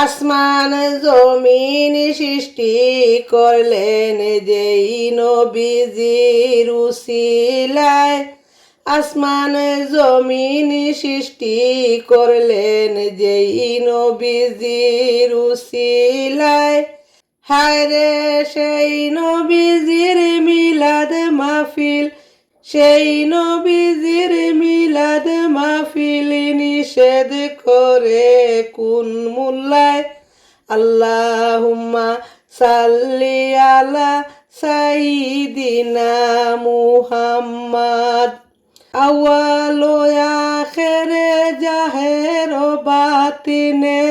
আসমান জমিন সৃষ্টি করলেন যেই নবীজির উসিলায়। আসমান জমিন সৃষ্টি করলেন যেই নবীজির উসিলায়। হায়রে সেই নবীজির মিলাদ মাহফিল, সেই নবীজির মিলাদ মাহফিল নিষেধ করে কোন মুল্লায়। আল্লাহুম্মা সাল্লি আলা সাইয়্যিদিনা মুহাম্মাদ। আউয়াল ও আখেরে জাহের ও বাতিনে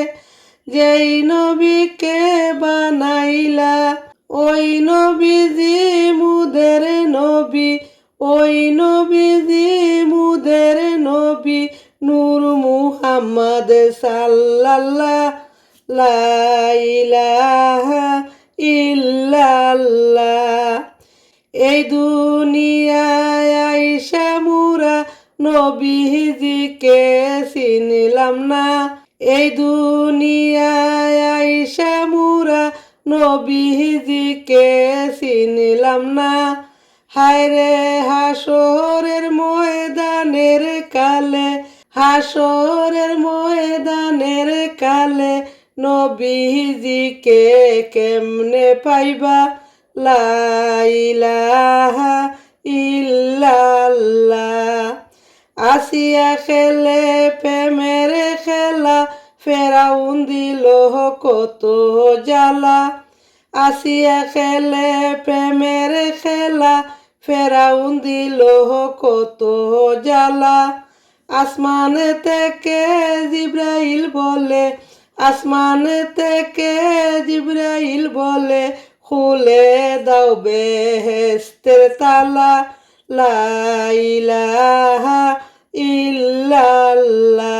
যেই নবীকে বানাইলা, ওই নবীজি মুদের নবী, ওই নবীজি মুদের নবী নূর মুহাম্মদ সাল্লাল্লাহ। লা ইলাহা ইল্লাল্লাহ। এই দুনিয়ায় আইসা মুরা নবীজিকে চিনিলাম না, এই দুনিয়ায় আইসা মুরা নবীজিকে চিনিলাম না। হায়রে হাসরের ময়দানের কালে, হাসরের ময়দানের কালে নবীজিকে কেমনে পাইবা। লা ইলাহা ইল্লাল্লাহ। আসিয়া খেলে প্রেমের খেলা, ফেরাউন দিল কত জ্বালা। আসিয়া খেলে প্রেমের খেলা, ফেরাউন দিল কত জ্বালা। আসমান থেকে জিব্রাইল বলে, আসমান থেকে জিব্রাইল বলে, খুলে দাও বেহেশতের তালা। লা ইলাহা ইল্লাল্লাহ।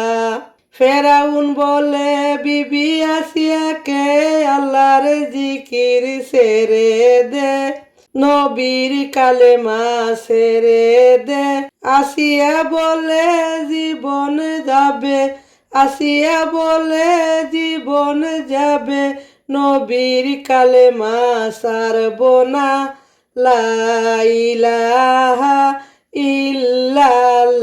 ফেরাউন বলে বিবি আসিয়াকে আল্লাহর জিকির ছেড়ে দে, নবীর কালেমা ছেড়ে দে। আসিয়া বলে জীবন যাবে, আসিয়া বলে জীবন যাবে, নবীর কালেমা ছাড়ব না। লা ইলাহা ইল্লাল্লাহ।